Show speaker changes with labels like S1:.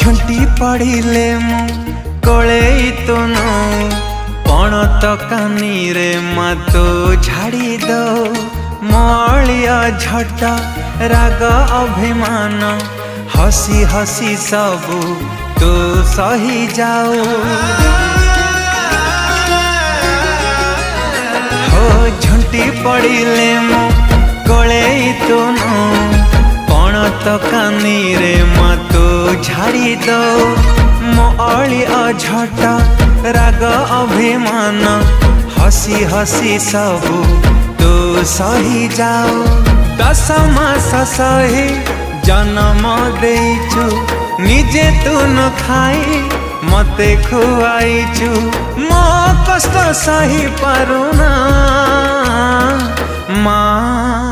S1: झुंटी पड़िले मु कोले तुनु पण तो कानी रे मतो झाड़ी दो मलिया झट राग अभिमान हसी हसी सबू तू सही जाओ हो झुंटी पड़िले मु कोले तुनु पण तो कानी रे मतो झाड़ी दो मोली अझट राग अभिमान हसी हसी सबू तू सही जाओ 10 मास सही जन्म देचु निजे तू न खाई मते खुआईचु मो कष्ट सही पारुना माँ।